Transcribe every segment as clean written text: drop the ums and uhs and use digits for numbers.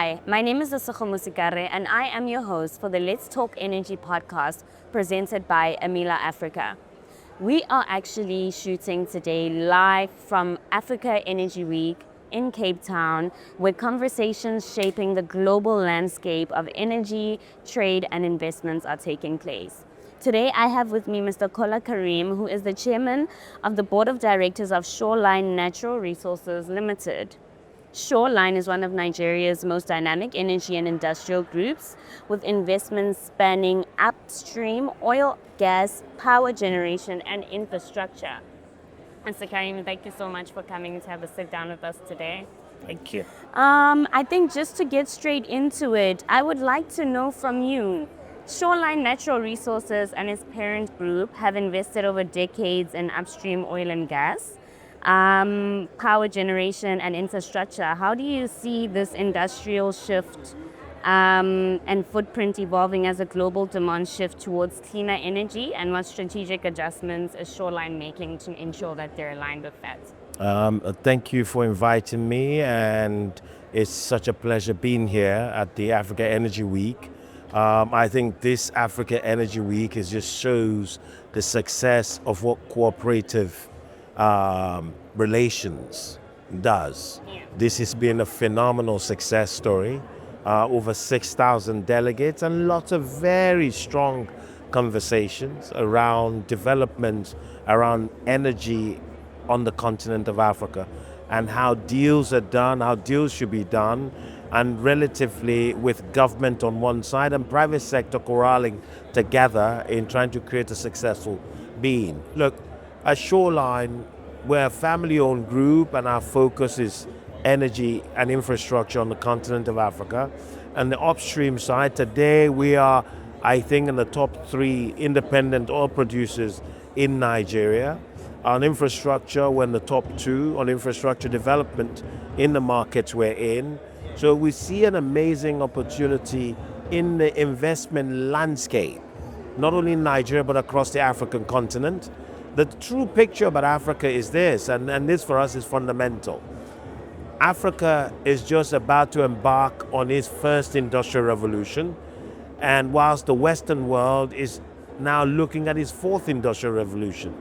Hi, my name is Asukho Musikare and I am your host for the Let's Talk Energy podcast presented by Amila Africa. We are actually shooting today live from Africa Energy Week in Cape Town, where conversations shaping the global landscape of energy, trade and investments are taking place. Today I have with me Mr. Kola Karim, who is the chairman of the board of directors of Shoreline Natural Resources Ltd. Shoreline is one of Nigeria's most dynamic energy and industrial groups, with investments spanning upstream, oil, gas, power generation, and infrastructure. Mr. Karim, thank you so much for coming to have a sit down with us today. Thank you. I think just to get straight into it, I would like to know from you, Shoreline Natural Resources and its parent group have invested over decades in upstream oil and gas, power generation and infrastructure. How do you see this industrial shift and footprint evolving as a global demand shift towards cleaner energy, and what strategic adjustments is Shoreline making to ensure that they're aligned with that? Thank you for inviting me, and it's such a pleasure being here at the Africa Energy Week. I think this Africa Energy Week just shows the success of what cooperative relations does. Yeah. This has been a phenomenal success story. Over 6,000 delegates and lots of very strong conversations around development, around energy on the continent of Africa, and how deals are done, how deals should be done, and relatively with government on one side and private sector corralling together in trying to create a successful being. Look, at Shoreline, we're a family-owned group and our focus is energy and infrastructure on the continent of Africa. And the upstream side, today we are, I think, in the top 3 independent oil producers in Nigeria. On infrastructure, we're in the top 2 on infrastructure development in the markets we're in. So we see an amazing opportunity in the investment landscape, not only in Nigeria, but across the African continent. The true picture about Africa is this, and this for us is fundamental. Africa is just about to embark on its first industrial revolution, and whilst the Western world is now looking at its 4th industrial revolution.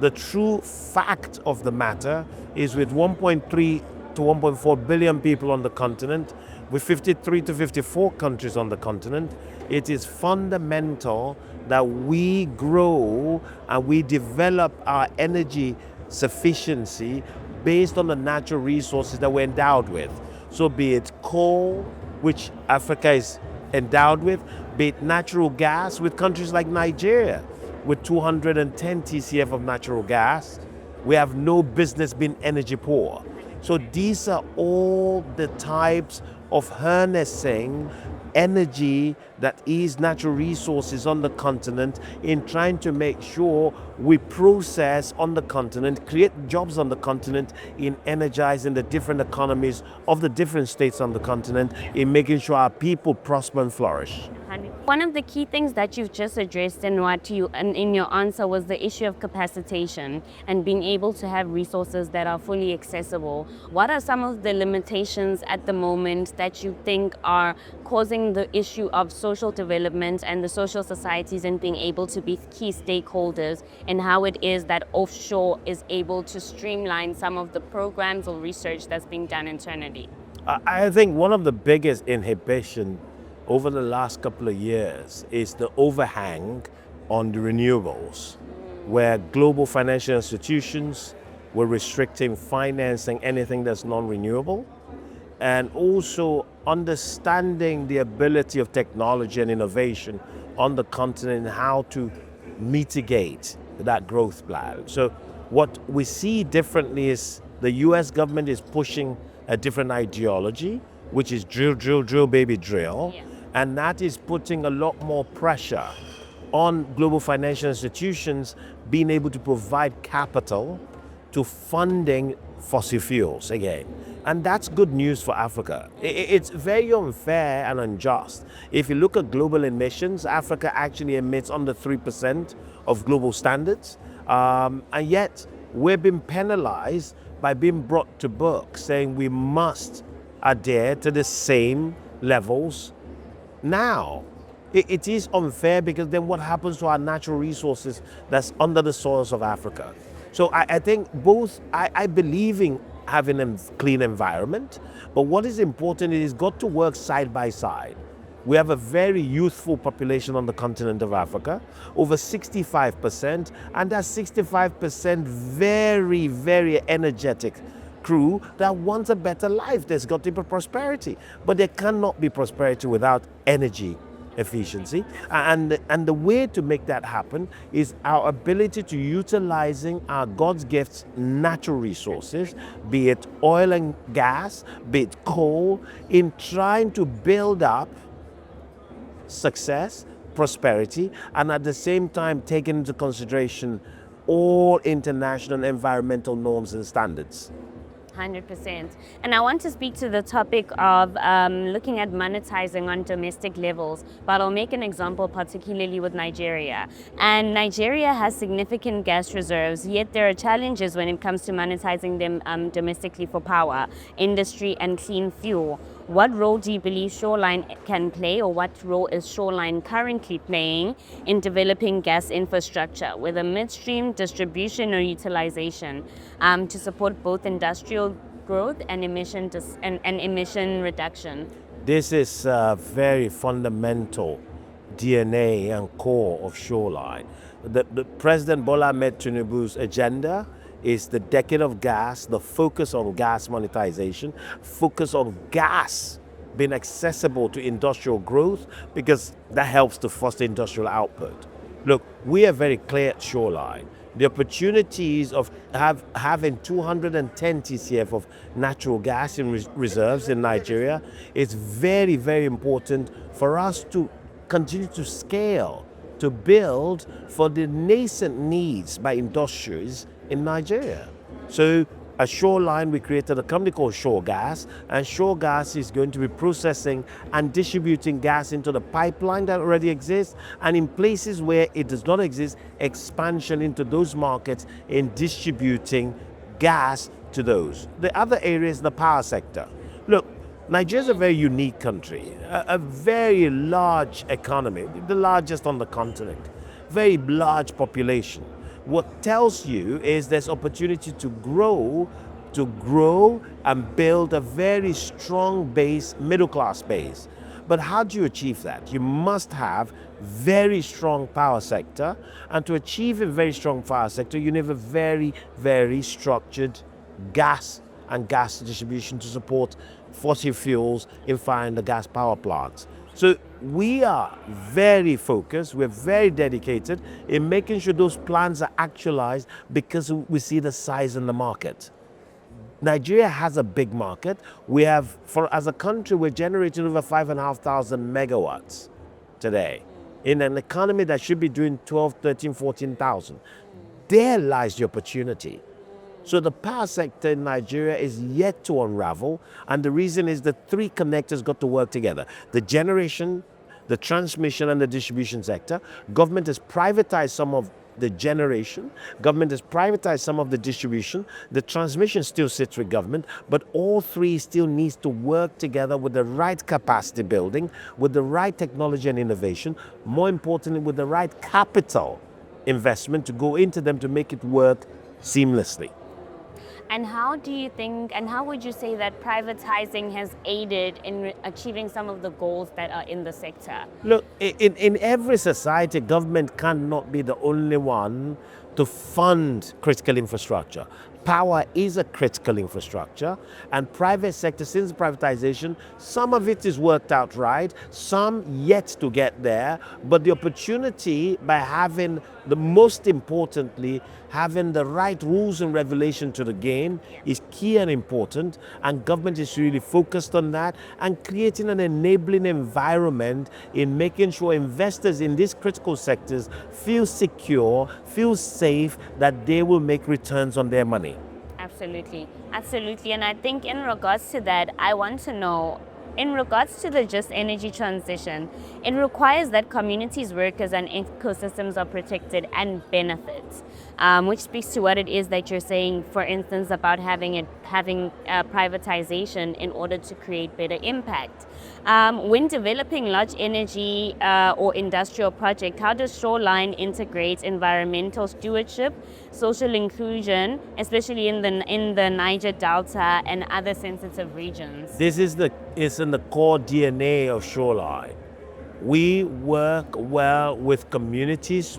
The true fact of the matter is, with 1.3 to 1.4 billion people on the continent, with 53 to 54 countries on the continent, it is fundamental that we grow and we develop our energy sufficiency based on the natural resources that we're endowed with. So be it coal, which Africa is endowed with, be it natural gas with countries like Nigeria, with 210 TCF of natural gas. We have no business being energy poor. So these are all the types of harnessing energy that is natural resources on the continent, in trying to make sure we process on the continent, create jobs on the continent, in energizing the different economies of the different states on the continent, in making sure our people prosper and flourish. One of the key things that you've just addressed in your answer was the issue of capacitation and being able to have resources that are fully accessible. What are some of the limitations at the moment that you think are causing the issue of social development and the social societies in being able to be key stakeholders, and how it is that offshore is able to streamline some of the programs or research that's being done internally? I think one of the biggest inhibitions over the last couple of years is the overhang on the renewables, where global financial institutions were restricting financing anything that's non-renewable, and also understanding the ability of technology and innovation on the continent and how to mitigate that growth plan. So what we see differently is the US government is pushing a different ideology, which is drill, drill, drill, baby, drill. Yeah. And that is putting a lot more pressure on global financial institutions being able to provide capital to funding fossil fuels again. And that's good news for Africa. It's very unfair and unjust. If you look at global emissions, Africa actually emits under 3% of global standards. And yet we're being penalized by being brought to book, saying we must adhere to the same levels now. It is unfair because then what happens to our natural resources that's under the soils of Africa? So I think both, I believe in having a clean environment, but what is important is got to work side by side. We have a very youthful population on the continent of Africa, over 65%, and that 65% very, very energetic crew that wants a better life. There's got to be prosperity, but there cannot be prosperity without energy efficiency. And the way to make that happen is our ability to utilizing our God's gifts natural resources, be it oil and gas, be it coal, in trying to build up success, prosperity, and at the same time taking into consideration all international environmental norms and standards. 100%. And I want to speak to the topic of looking at monetizing on domestic levels, but I'll make an example particularly with Nigeria. And Nigeria has significant gas reserves, yet there are challenges when it comes to monetizing them domestically for power, industry, and clean fuel. What role do you believe Shoreline can play, or what role is Shoreline currently playing in developing gas infrastructure, whether midstream, distribution, or utilization, to support both industrial growth and emission reduction? This is a very fundamental DNA and core of Shoreline. The President Bola Ahmed Tinubu's agenda is the decade of gas, the focus on gas monetization, focus on gas being accessible to industrial growth, because that helps to foster industrial output. Look, we are very clear at Shoreline. The opportunities of having 210 TCF of natural gas in reserves in Nigeria is very, very important for us to continue to scale, to build for the nascent needs by industries in Nigeria. So at Shoreline, we created a company called Shore Gas, and Shore Gas is going to be processing and distributing gas into the pipeline that already exists, and in places where it does not exist, expansion into those markets in distributing gas to those. The other area is the power sector. Look, Nigeria is a very unique country, a very large economy, the largest on the continent, very large population. What tells you is there's opportunity to grow and build a very strong base, middle class base. But how do you achieve that? You must have very strong power sector, and to achieve a very strong power sector, you need a very, very structured gas and gas distribution to support fossil fuels in firing the gas power plants. So we are very focused, we're very dedicated in making sure those plans are actualized, because we see the size in the market. Nigeria has a big market. We have, as a country, we're generating over 5,500 megawatts today in an economy that should be doing 12, 13, 14,000. There lies the opportunity. So the power sector in Nigeria is yet to unravel, and the reason is the three connectors got to work together. The generation, the transmission, and the distribution sector. Government has privatized some of the generation. Government has privatized some of the distribution. The transmission still sits with government, but all three still needs to work together with the right capacity building, with the right technology and innovation, more importantly, with the right capital investment to go into them to make it work seamlessly. And how do you think, and how would you say that privatizing has aided in achieving some of the goals that are in the sector? Look, in every society, government cannot be the only one to fund critical infrastructure. Power is a critical infrastructure, and private sector, since privatization, some of it is worked out right, some yet to get there, but the opportunity by having, the most importantly, having the right rules and regulation to the game is key and important, and government is really focused on that and creating an enabling environment in making sure investors in these critical sectors feel secure, feel safe, that they will make returns on their money. Absolutely, absolutely. And I think in regards to that, I want to know, in regards to the just energy transition, it requires that communities, workers, and ecosystems are protected and benefit, which speaks to what it is that you're saying, for instance, about having privatization in order to create better impact. When developing large energy or industrial project, how does Shoreline integrate environmental stewardship, social inclusion, especially in the Niger Delta and other sensitive regions? This is in the core DNA of Shoreline. We work well with communities,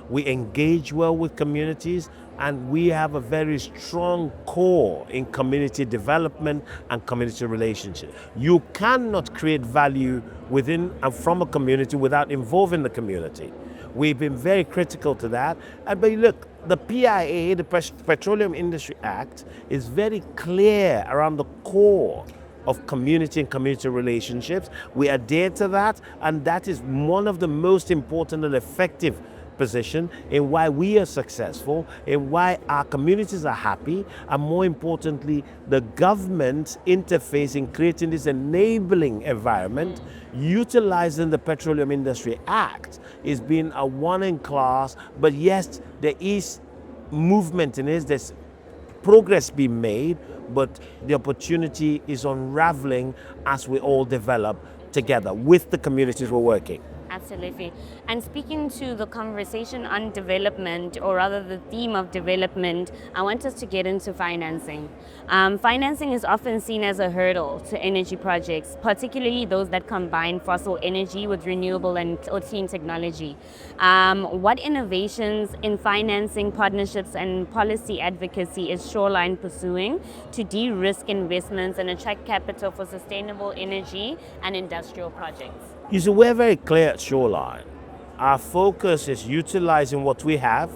we engage well with communities, and we have a very strong core in community development and community relationships. You cannot create value within and from a community without involving the community. We've been very critical to that. But look, the PIA, the Petroleum Industry Act, is very clear around the core of community and community relationships. We adhere to that, and that is one of the most important and effective position in why we are successful, in why our communities are happy, and more importantly, the government interface in creating this enabling environment, utilizing the Petroleum Industry Act is being a one in class, but yes, there is movement in it, there's progress being made, but the opportunity is unraveling as we all develop together with the communities we're working. Absolutely. And speaking to the conversation on development, or rather the theme of development, I want us to get into financing. Financing is often seen as a hurdle to energy projects, particularly those that combine fossil energy with renewable or clean technology. What innovations in financing, partnerships, and policy advocacy is Shoreline pursuing to de-risk investments and attract capital for sustainable energy and industrial projects? You see, we're very clear at Shoreline. Our focus is utilizing what we have,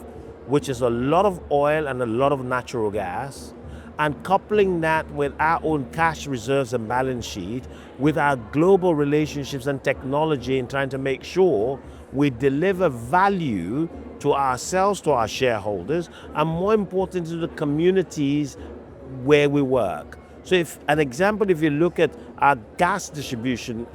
which is a lot of oil and a lot of natural gas, and coupling that with our own cash reserves and balance sheet, with our global relationships and technology, in trying to make sure we deliver value to ourselves, to our shareholders, and more important, to the communities where we work. So if you look at our gas distribution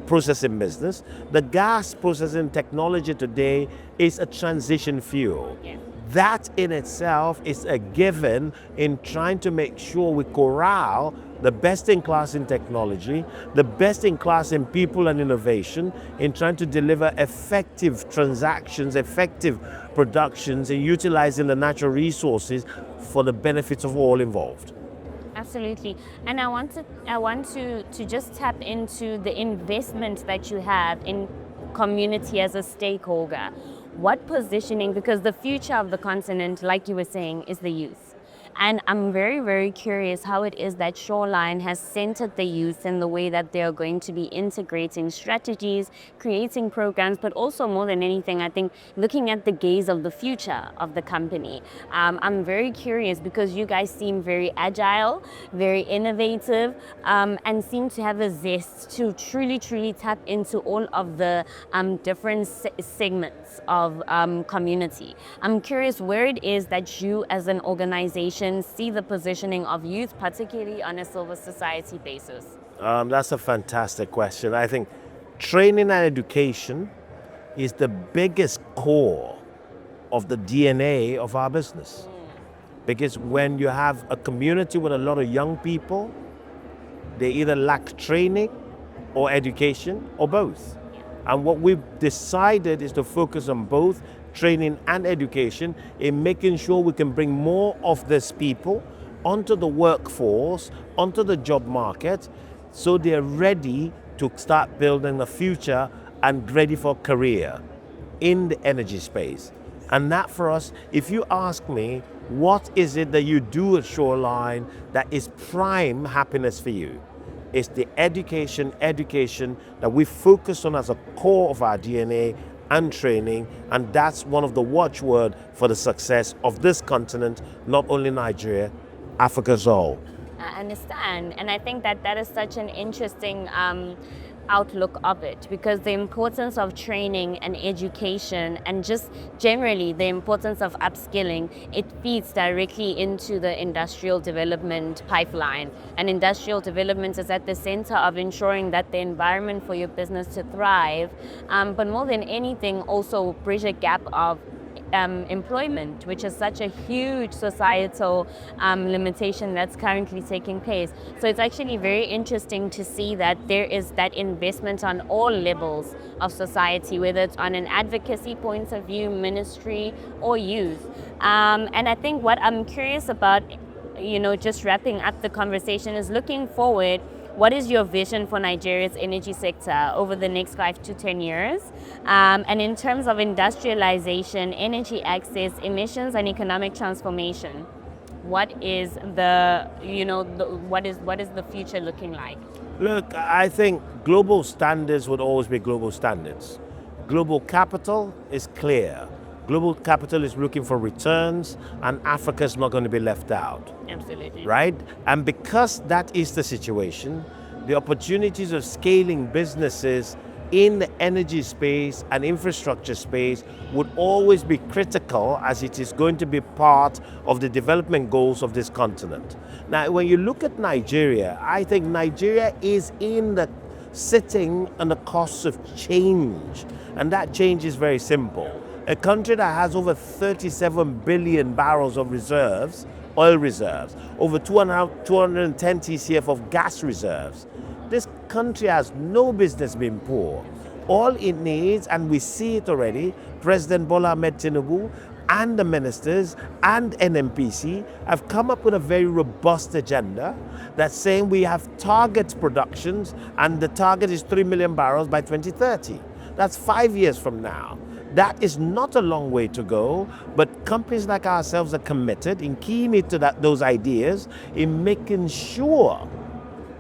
processing business, the gas processing technology today is a transition fuel. Yeah. That in itself is a given in trying to make sure we corral the best in class in technology, the best in class in people and innovation, in trying to deliver effective transactions, effective productions, and utilizing the natural resources for the benefits of all involved. Absolutely. And I want to just tap into the investment that you have in community as a stakeholder. What positioning, because the future of the continent, like you were saying, is the youth. And I'm very, very curious how it is that Shoreline has centered the youth in the way that they are going to be integrating strategies, creating programs, but also more than anything, I think, looking at the gaze of the future of the company. I'm very curious because you guys seem very agile, very innovative, and seem to have a zest to truly, truly tap into all of the different segments of community. I'm curious where it is that you as an organization see the positioning of youth, particularly on a civil society basis? That's a fantastic question. I think training and education is the biggest core of the DNA of our business. Because when you have a community with a lot of young people, they either lack training or education or both. And what we've decided is to focus on both training and education in making sure we can bring more of these people onto the workforce, onto the job market, so they're ready to start building a future and ready for a career in the energy space. And that for us, if you ask me, what is it that you do at Shoreline that is prime happiness for you? It's the education that we focus on as a core of our DNA and training, and that's one of the watchword for the success of this continent, not only Nigeria, Africa as a whole. I understand, and I think that is such an interesting outlook of it, because the importance of training and education, and just generally the importance of upskilling, it feeds directly into the industrial development pipeline. And industrial development is at the center of ensuring that the environment for your business to thrive, but more than anything also bridge a gap of employment, which is such a huge societal limitation that's currently taking place. So it's actually very interesting to see that there is that investment on all levels of society, whether it's on an advocacy point of view, ministry, or youth. And I think what I'm curious about, just wrapping up the conversation, is looking forward. What is your vision for Nigeria's energy sector over the next 5 to 10 years? And in terms of industrialization, energy access, emissions, and economic transformation, what is what is the future looking like? Look, I think global standards would always be global standards. Global capital is clear. Global capital is looking for returns, and Africa is not going to be left out. Absolutely. Right? And because that is the situation, the opportunities of scaling businesses in the energy space and infrastructure space would always be critical, as it is going to be part of the development goals of this continent. Now, when you look at Nigeria, I think Nigeria is sitting on the cost of change. And that change is very simple. A country that has over 37 billion barrels of reserves, oil reserves, over 210 TCF of gas reserves. This country has no business being poor. All it needs, and we see it already, President Bola Ahmed Tinubu and the ministers and NNPC have come up with a very robust agenda that's saying we have target productions, and the target is 3 million barrels by 2030. That's 5 years from now. That is not a long way to go, but companies like ourselves are committed in keying into those ideas, in making sure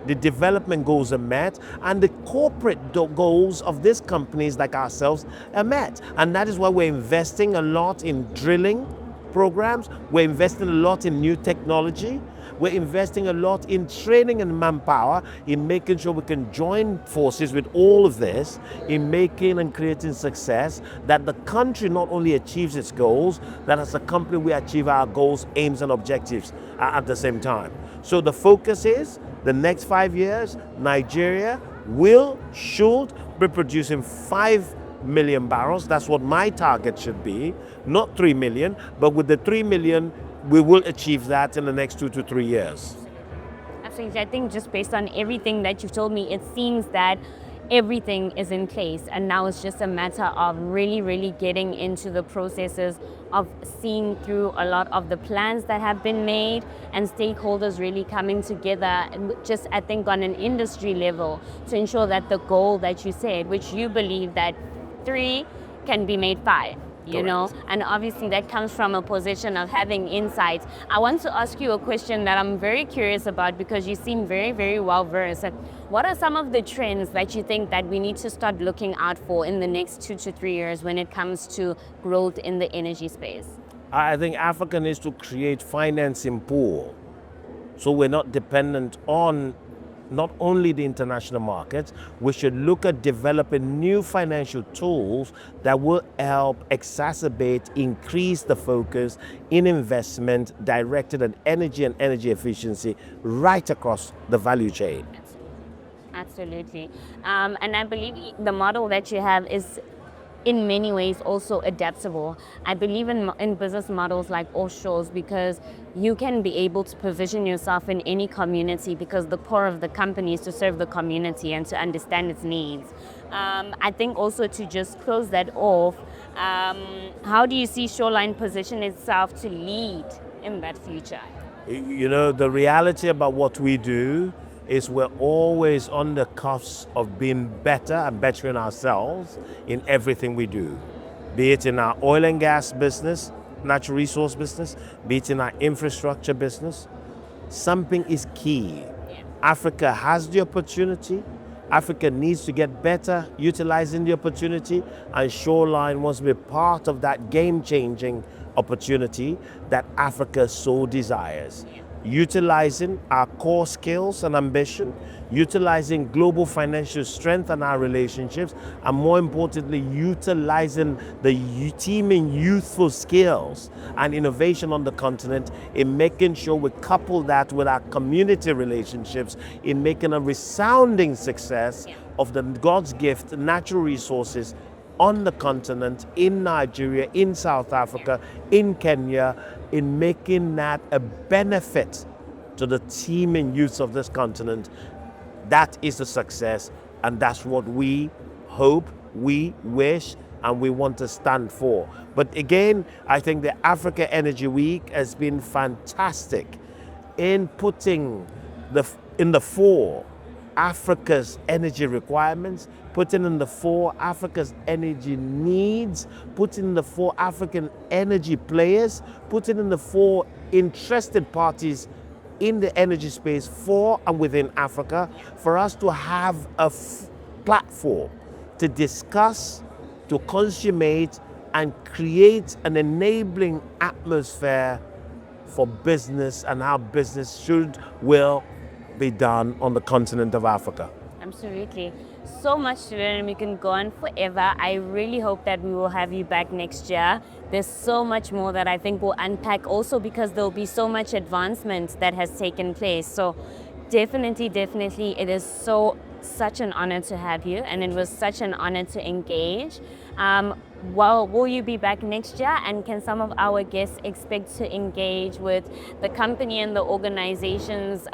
the development goals are met and the corporate goals of these companies like ourselves are met. And that is why we're investing a lot in drilling programs, we're investing a lot in new technology, we're investing a lot in training and manpower, in making sure we can join forces with all of this, in making and creating success, that the country not only achieves its goals, that as a company we achieve our goals, aims and objectives at the same time. So the focus is, the next 5 years, Nigeria should be producing 5 million barrels. That's what my target should be, not 3 million, but with the 3 million, we will achieve that in the next 2 to 3 years. Absolutely. I think just based on everything that you've told me, it seems that everything is in place, and now it's just a matter of really getting into the processes of seeing through a lot of the plans that have been made, and stakeholders really coming together, just I think on an industry level, to ensure that the goal that you said, which you believe that 3 can be made 5. And obviously that comes from a position of having insights. I want to ask you a question that I'm very curious about, because you seem very well versed. What are some of the trends that you think that we need to start looking out for in the next 2 to 3 years when it comes to growth in the energy space? I think Africa needs to create financing pool, so we're not dependent on not only the international markets. We should look at developing new financial tools that will help increase the focus in investment directed at energy and energy efficiency right across the value chain. Absolutely. And I believe the model that you have is in many ways also adaptable. I believe in business models like offshores, because you can be able to position yourself in any community, because the core of the company is to serve the community and to understand its needs. I think also, to just close that off, how do you see Shoreline position itself to lead in that future? The reality about what we do is we're always on the cusp of being better and bettering ourselves in everything we do, be it in our oil and gas business, natural resource business, be it in our infrastructure business. Something is key. Africa has the opportunity. Africa needs to get better utilizing the opportunity, and Shoreline wants to be part of that game-changing opportunity that Africa so desires. Utilizing our core skills and ambition, utilizing global financial strength and our relationships, and more importantly, utilizing the teeming youthful skills and innovation on the continent, in making sure we couple that with our community relationships, in making a resounding success of God's gift, natural resources on the continent, in Nigeria, in South Africa, in Kenya, in making that a benefit to the teeming youth of this continent. That is a success, and that's what we hope, we wish, and we want to stand for. But again, I think the Africa Energy Week has been fantastic in putting in the fore Africa's energy requirements, putting in the fore Africa's energy needs, putting in the fore African energy players, putting in the fore interested parties in the energy space for and within Africa, for us to have a platform to discuss, to consummate, and create an enabling atmosphere for business and how business will be done on the continent of Africa. Absolutely. So much to learn, and we can go on forever. I really hope that we will have you back next year. There's so much more that I think we'll unpack also, because there'll be so much advancement that has taken place. So definitely, it is such an honor to have you, and it was such an honor to engage. Well, will you be back next year, and can some of our guests expect to engage with the company and the organization's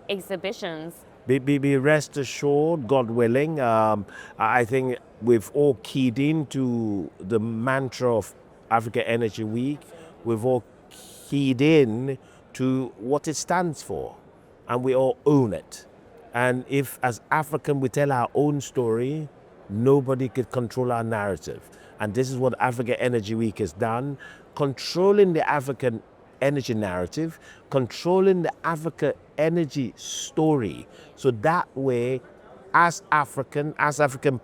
exhibitions? Be rest assured, God willing. I think we've all keyed into the mantra of Africa Energy Week. We've all keyed in to what it stands for, and we all own it. And if as African we tell our own story, nobody could control our narrative. And this is what Africa Energy Week has done, controlling the African energy narrative, controlling the Africa energy story. So that way, as African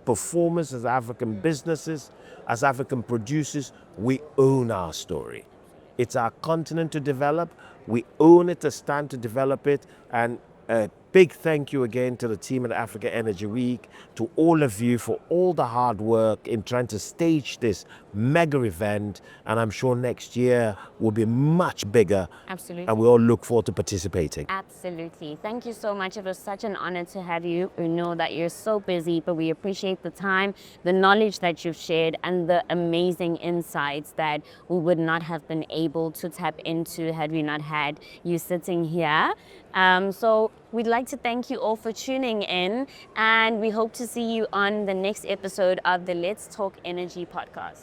performers, as African businesses, as African producers, we own our story. It's our continent to develop. We own it to stand to develop it. And a big thank you again to the team at Africa Energy Week, to all of you for all the hard work in trying to stage this mega event. And I'm sure next year will be much bigger. Absolutely. And we all look forward to participating. Absolutely. Thank you so much. It was such an honor to have you. We know that you're so busy, but we appreciate the time, the knowledge that you've shared, and the amazing insights that we would not have been able to tap into had we not had you sitting here. So we'd like to thank you all for tuning in, and we hope to see you on the next episode of the Let's Talk Energy podcast.